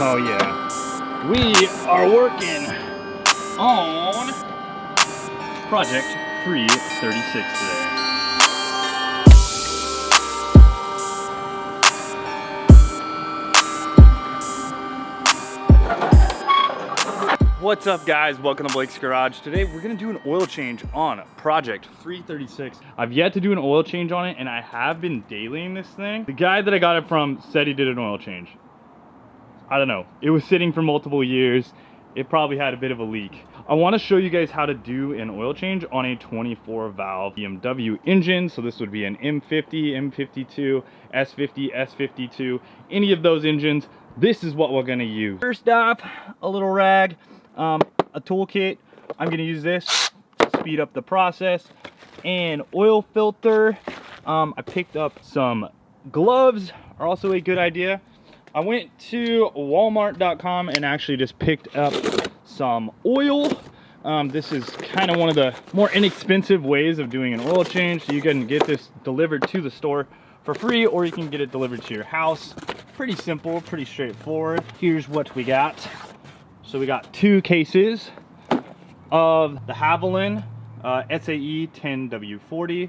Oh yeah, we are working on Project E36 today. What's up guys, welcome to Blake's Garage. Today we're gonna do an oil change on Project E36. I've yet to do an oil change on it and I have been dailying this thing. The guy that I got it from said he did an oil change. I don't know, it was sitting for multiple years. It probably had a bit of a leak. I want to show you guys how to do an oil change on a 24 valve BMW engine. So this would be an M50 M52 S50 S52, any of those engines. This is what we're going to use. First off, a little rag, a toolkit. I'm going to use this to speed up the process. And oil filter. I picked up some gloves, are also a good idea. I went to walmart.com and actually just picked up some oil. This is kind of one of the more inexpensive ways of doing an oil change. So you can get this delivered to the store for free, or you can get it delivered to your house. Pretty simple, pretty straightforward. Here's what we got. So we got 2 cases of the Havoline SAE 10W40.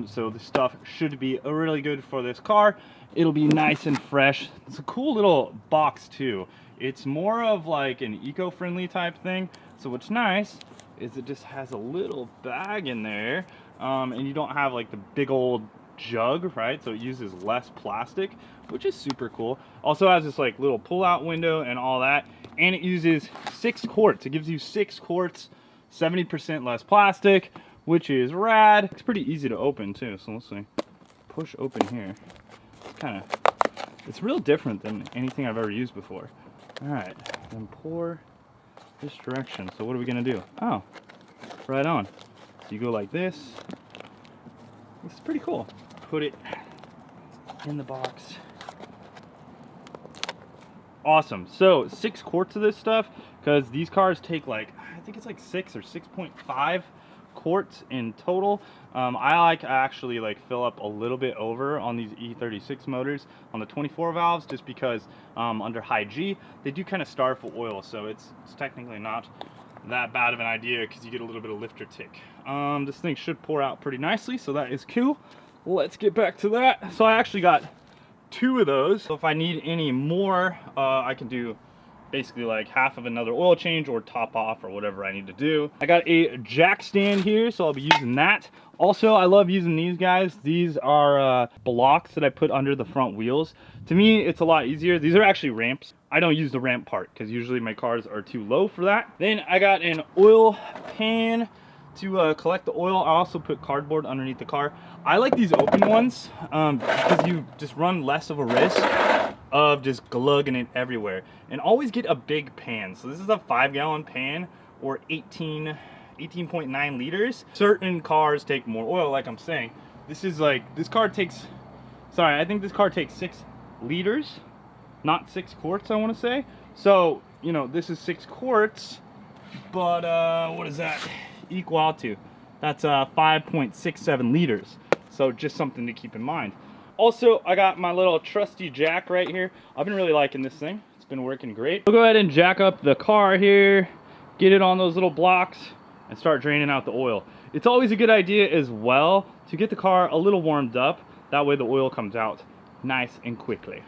So this stuff should be really good for this car. It'll be nice and fresh. It's a cool little box too. It's more of like an eco-friendly type thing. So what's nice is it just has a little bag in there, and you don't have like the big old jug, right? So it uses less plastic, which is super cool. Also has this like little pull-out window and all that, and it uses 6 quarts. It gives you 6 quarts, 70% less plastic, which is rad. It's pretty easy to open too. So let's see. Push open here. It's real different than anything I've ever used before. All right, then pour this direction. So what are we gonna do? Oh, right on. So you go like this. It's pretty cool. Put it in the box. Awesome. So 6 quarts of this stuff, because these cars take like, I think it's like 6 or 6.5 quarts in total. I actually fill up a little bit over on these E36 motors on the 24 valves, just because under high G they do kind of starve for oil, so it's technically not that bad of an idea because you get a little bit of lifter tick. This thing should pour out pretty nicely, so that is cool. Let's get back to that. So I actually got 2 of those, so if I need any more, I can do basically like half of another oil change or top off or whatever I need to do. I got a jack stand here, so I'll be using that. Also, I love using these guys. These are blocks that I put under the front wheels. To me, it's a lot easier. These are actually ramps. I don't use the ramp part because usually my cars are too low for that. Then I got an oil pan to collect the oil. I also put cardboard underneath the car. I like these open ones because you just run less of a risk of just glugging it everywhere. And always get a big pan. So this is a 5-gallon pan, or 18.9 liters. Certain cars take more oil, like I'm saying. This is like, this car takes, sorry, I think this car takes 6 liters, not 6 quarts, I want to say. So, you know, this is 6 quarts, but what does that equal out to? That's 5.67 liters. So just something to keep in mind. Also, I got my little trusty jack right here. I've been really liking this thing. It's been working great. We'll go ahead and jack up the car here, get it on those little blocks, and start draining out the oil. It's always a good idea as well to get the car a little warmed up. That way the oil comes out nice and quickly.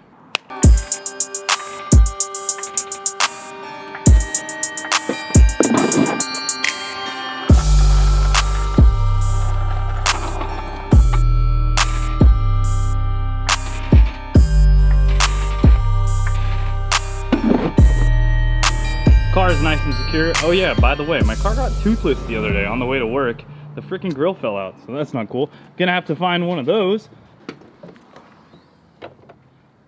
Car is nice and secure. Oh yeah, by the way, my car got toothless the other day on the way to work. The freaking grill fell out, so that's not cool. Gonna have to find one of those.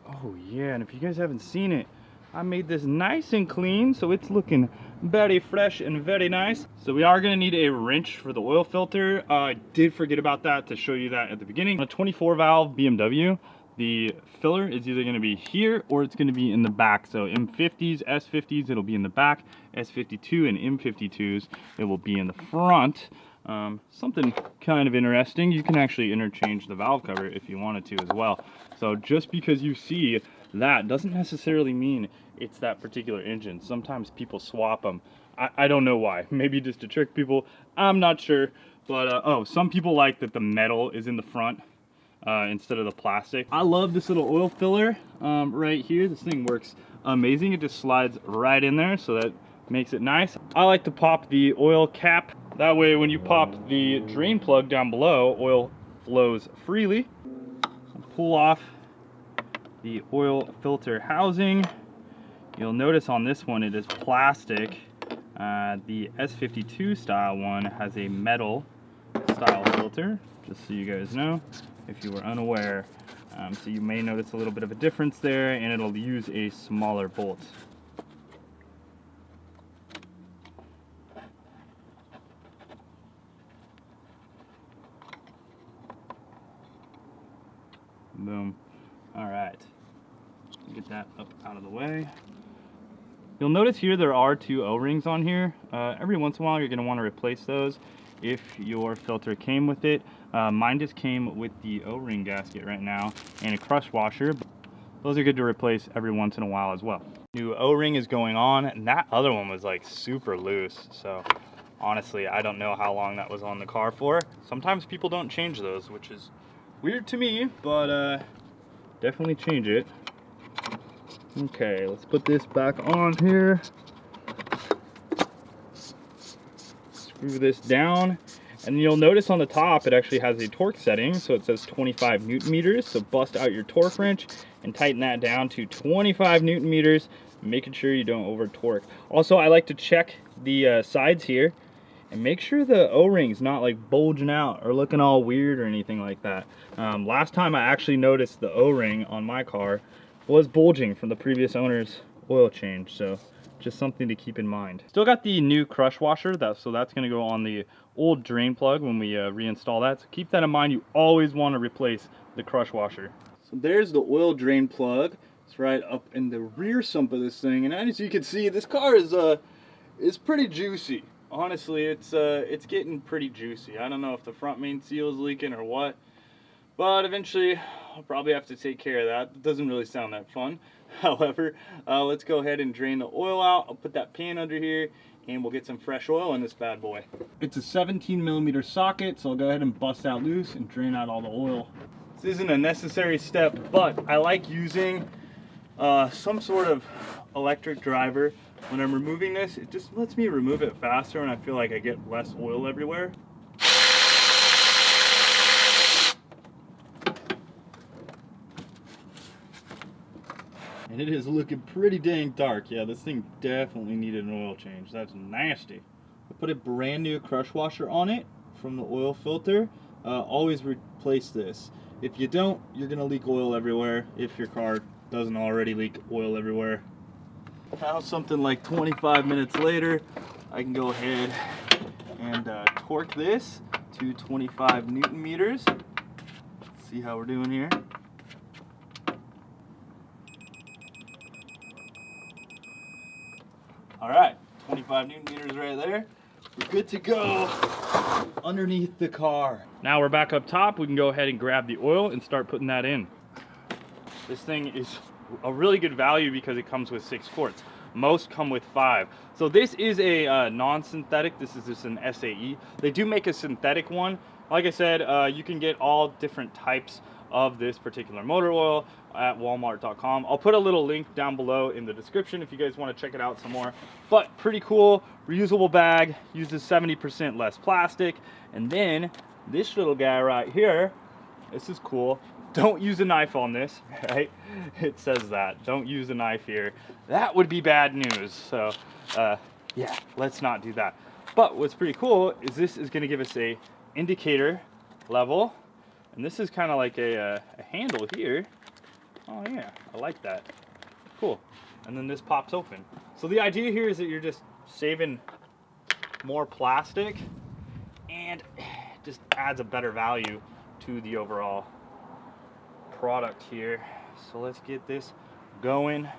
Oh yeah, and if you guys haven't seen it, I made this nice and clean, so it's looking very fresh and very nice. So we are gonna need a wrench for the oil filter. I did forget about that to show you that at the beginning. On a 24 valve BMW, the filler is either going to be here or it's going to be in the back. So M50s, S50s, it'll be in the back. S52 and M52s, it will be in the front. Something kind of interesting, you can actually interchange the valve cover if you wanted to as well. So just because you see that doesn't necessarily mean it's that particular engine. Sometimes people swap them. I don't know why. Maybe just to trick people. I'm not sure. But, oh, some people like that the metal is in the front instead of the plastic. I love this little oil filler right here. This thing works amazing. It just slides right in there, so that makes it nice. I like to pop the oil cap. That way when you pop the drain plug down below, oil flows freely. Pull off the oil filter housing. You'll notice on this one it is plastic. The S52 style one has a metal style filter, just so you guys know if you were unaware. So you may notice a little bit of a difference there, and it'll use a smaller bolt. Boom. All right, get that up out of the way. You'll notice here there are 2 O-rings on here. Every once in a while you're going to want to replace those if your filter came with it. Mine just came with the O-ring gasket right now and a crush washer. Those are good to replace every once in a while as well. New O-ring is going on, and that other one was like super loose. So honestly, I don't know how long that was on the car for. Sometimes people don't change those, which is weird to me, but definitely change it. Okay, let's put this back on here. Screw this down, and you'll notice on the top it actually has a torque setting, so it says 25 Newton meters. So bust out your torque wrench and tighten that down to 25 Newton meters, making sure you don't over torque. Also, I like to check the sides here and make sure the O-ring's not like bulging out or looking all weird or anything like that. Last time I actually noticed the O-ring on my car was bulging from the previous owner's oil change, so just something to keep in mind. Still got the new crush washer, so that's going to go on the old drain plug when we reinstall that. So keep that in mind. You always want to replace the crush washer. So there's the oil drain plug. It's right up in the rear sump of this thing, and as you can see, this car is pretty juicy. Honestly, it's getting pretty juicy. I don't know if the front main seal is leaking or what, but eventually I'll probably have to take care of that. It doesn't really sound that fun. However, let's go ahead and drain the oil out. I'll put that pan under here and we'll get some fresh oil in this bad boy. It's a 17mm socket, so I'll go ahead and bust that loose and drain out all the oil. This isn't a necessary step, but I like using some sort of electric driver when I'm removing this. It just lets me remove it faster and I feel like I get less oil everywhere. And it is looking pretty dang dark. Yeah, this thing definitely needed an oil change. That's nasty. I put a brand new crush washer on it from the oil filter. Always replace this. If you don't, you're gonna leak oil everywhere if your car doesn't already leak oil everywhere. Now something like 25 minutes later, I can go ahead and torque this to 25 Newton meters. Let's see how we're doing here. All right, 25 Newton meters right there. We're good to go underneath the car. Now we're back up top. We can go ahead and grab the oil and start putting that in. This thing is a really good value because it comes with 6 quarts. Most come with 5. So this is a non-synthetic. This is just an SAE. They do make a synthetic one. Like I said, you can get all different types of this particular motor oil at walmart.com. I'll put a little link down below in the description if you guys want to check it out some more. But pretty cool, reusable bag, uses 70% less plastic. And then this little guy right here, this is cool. Don't use a knife on this, right? It says that, don't use a knife here. That would be bad news. So yeah, let's not do that. But what's pretty cool is this is going to give us a indicator level. And this is kind of like a handle here. Oh yeah, I like that. Cool. And then this pops open. So the idea here is that you're just saving more plastic and just adds a better value to the overall product here. So let's get this going.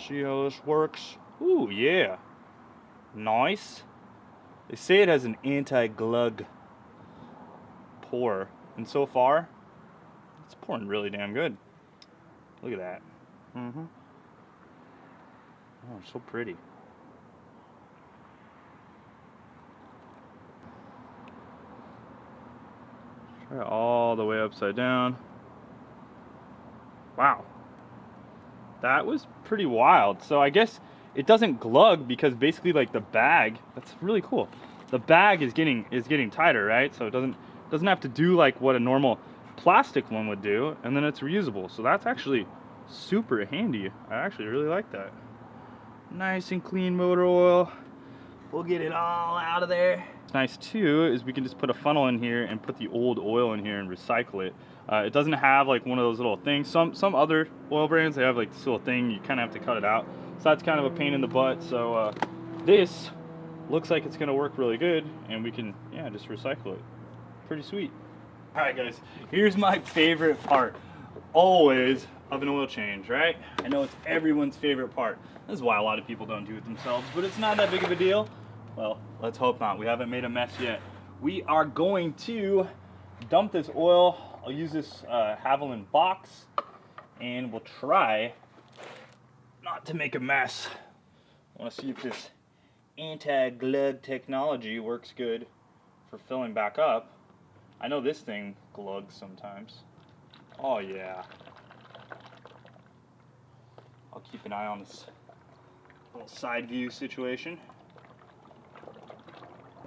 See how this works. Ooh, yeah. Nice. They say it has an anti-glug pour. And so far, it's pouring really damn good. Look at that. Mm-hmm. Oh, so pretty. Try it all the way upside down. Wow. That was pretty wild. So I guess it doesn't glug because basically like the bag, that's really cool. The bag is getting tighter, right? So it doesn't have to do like what a normal plastic one would do, and then it's reusable. So that's actually super handy. I actually really like that. Nice and clean motor oil. We'll get it all out of there. What's nice too is we can just put a funnel in here and put the old oil in here and recycle it. It doesn't have like one of those little things. Some other oil brands, they have like this little thing, you kind of have to cut it out. So that's kind of a pain in the butt. So this looks like it's gonna work really good, and we can, yeah, just recycle it. Pretty sweet. All right guys, here's my favorite part, always, of an oil change, right? I know it's everyone's favorite part. This is why a lot of people don't do it themselves, but it's not that big of a deal. Well, let's hope not. We haven't made a mess yet. We are going to dump this oil. I'll use this Havoline box, and we'll try not to make a mess. I want to see if this anti-glug technology works good for filling back up. I know this thing glugs sometimes. Oh yeah. I'll keep an eye on this little side view situation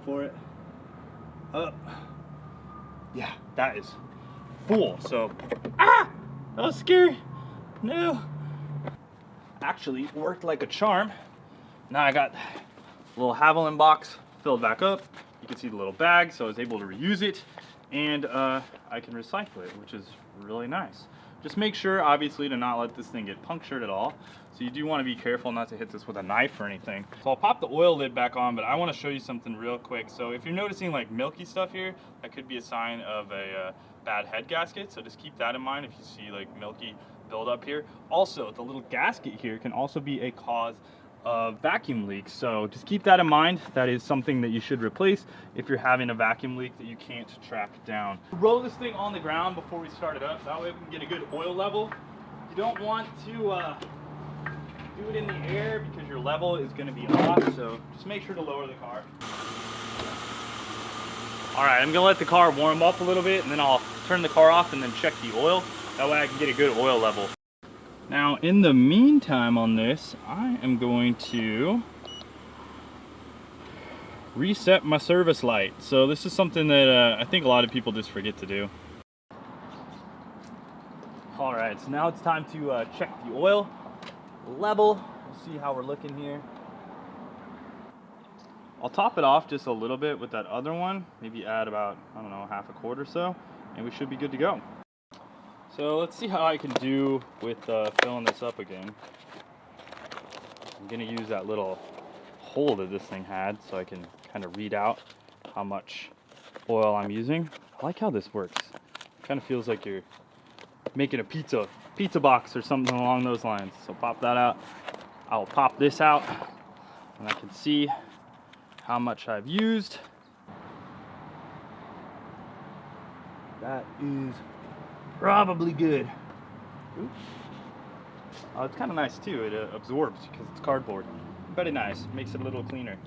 for it. Up. Yeah, that is full. So, that was scary. No. Actually worked like a charm. Now I got a little Havoline box filled back up. You can see the little bag, so I was able to reuse it, and I can recycle it, which is really nice. Just make sure, obviously, to not let this thing get punctured at all. So you do want to be careful not to hit this with a knife or anything. So I'll pop the oil lid back on, but I want to show you something real quick. So if you're noticing like milky stuff here, that could be a sign of a bad head gasket. So just keep that in mind if you see like milky buildup here. Also, the little gasket here can also be a cause of vacuum leaks, so just keep that in mind. That is something that you should replace if you're having a vacuum leak that you can't track down. Roll this thing on the ground before we start it up, that way we can get a good oil level. You don't want to do it in the air because your level is going to be off, so just make sure to lower the car. Alright, I'm going to let the car warm up a little bit, and then I'll turn the car off and then check the oil. That way I can get a good oil level. Now, in the meantime on this, I am going to reset my service light. So this is something that I think a lot of people just forget to do. All right, so now it's time to check the oil level. We'll see how we're looking here. I'll top it off just a little bit with that other one. Maybe add about, I don't know, half a quart or so, and we should be good to go. So let's see how I can do with filling this up again. I'm gonna use that little hole that this thing had so I can kind of read out how much oil I'm using. I like how this works. It kind of feels like you're making a pizza box or something along those lines. So pop that out. I'll pop this out and I can see how much I've used. That is probably good. Oops. Oh, it's kind of nice too. It absorbs because it's cardboard. Very nice. Makes it a little cleaner.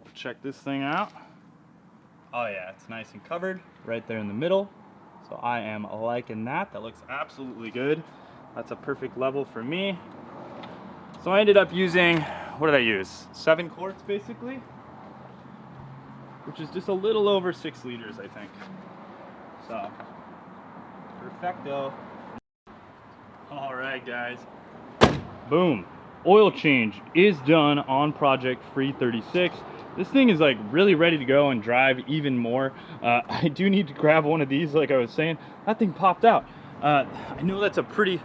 We'll check this thing out. Oh yeah, it's nice and covered right there in the middle. So I am liking that. That looks absolutely good. That's a perfect level for me. So I ended up using, what did I use? 7 quarts basically, which is just a little over 6 liters, I think. So perfecto. All right, guys. Boom. Oil change is done on Project Free 36. This thing is like really ready to go and drive even more. I do need to grab one of these, like I was saying. That thing popped out. I know that's a pretty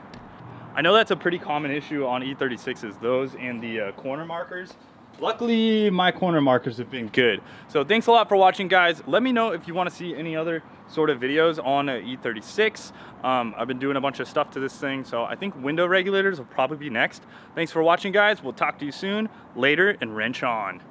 common issue on E36s, those and the corner markers. Luckily, my corner markers have been good. So thanks a lot for watching, guys. Let me know if you want to see any other sort of videos on E36. I've been doing a bunch of stuff to this thing, so I think window regulators will probably be next. Thanks for watching, guys. We'll talk to you soon. Later, and wrench on.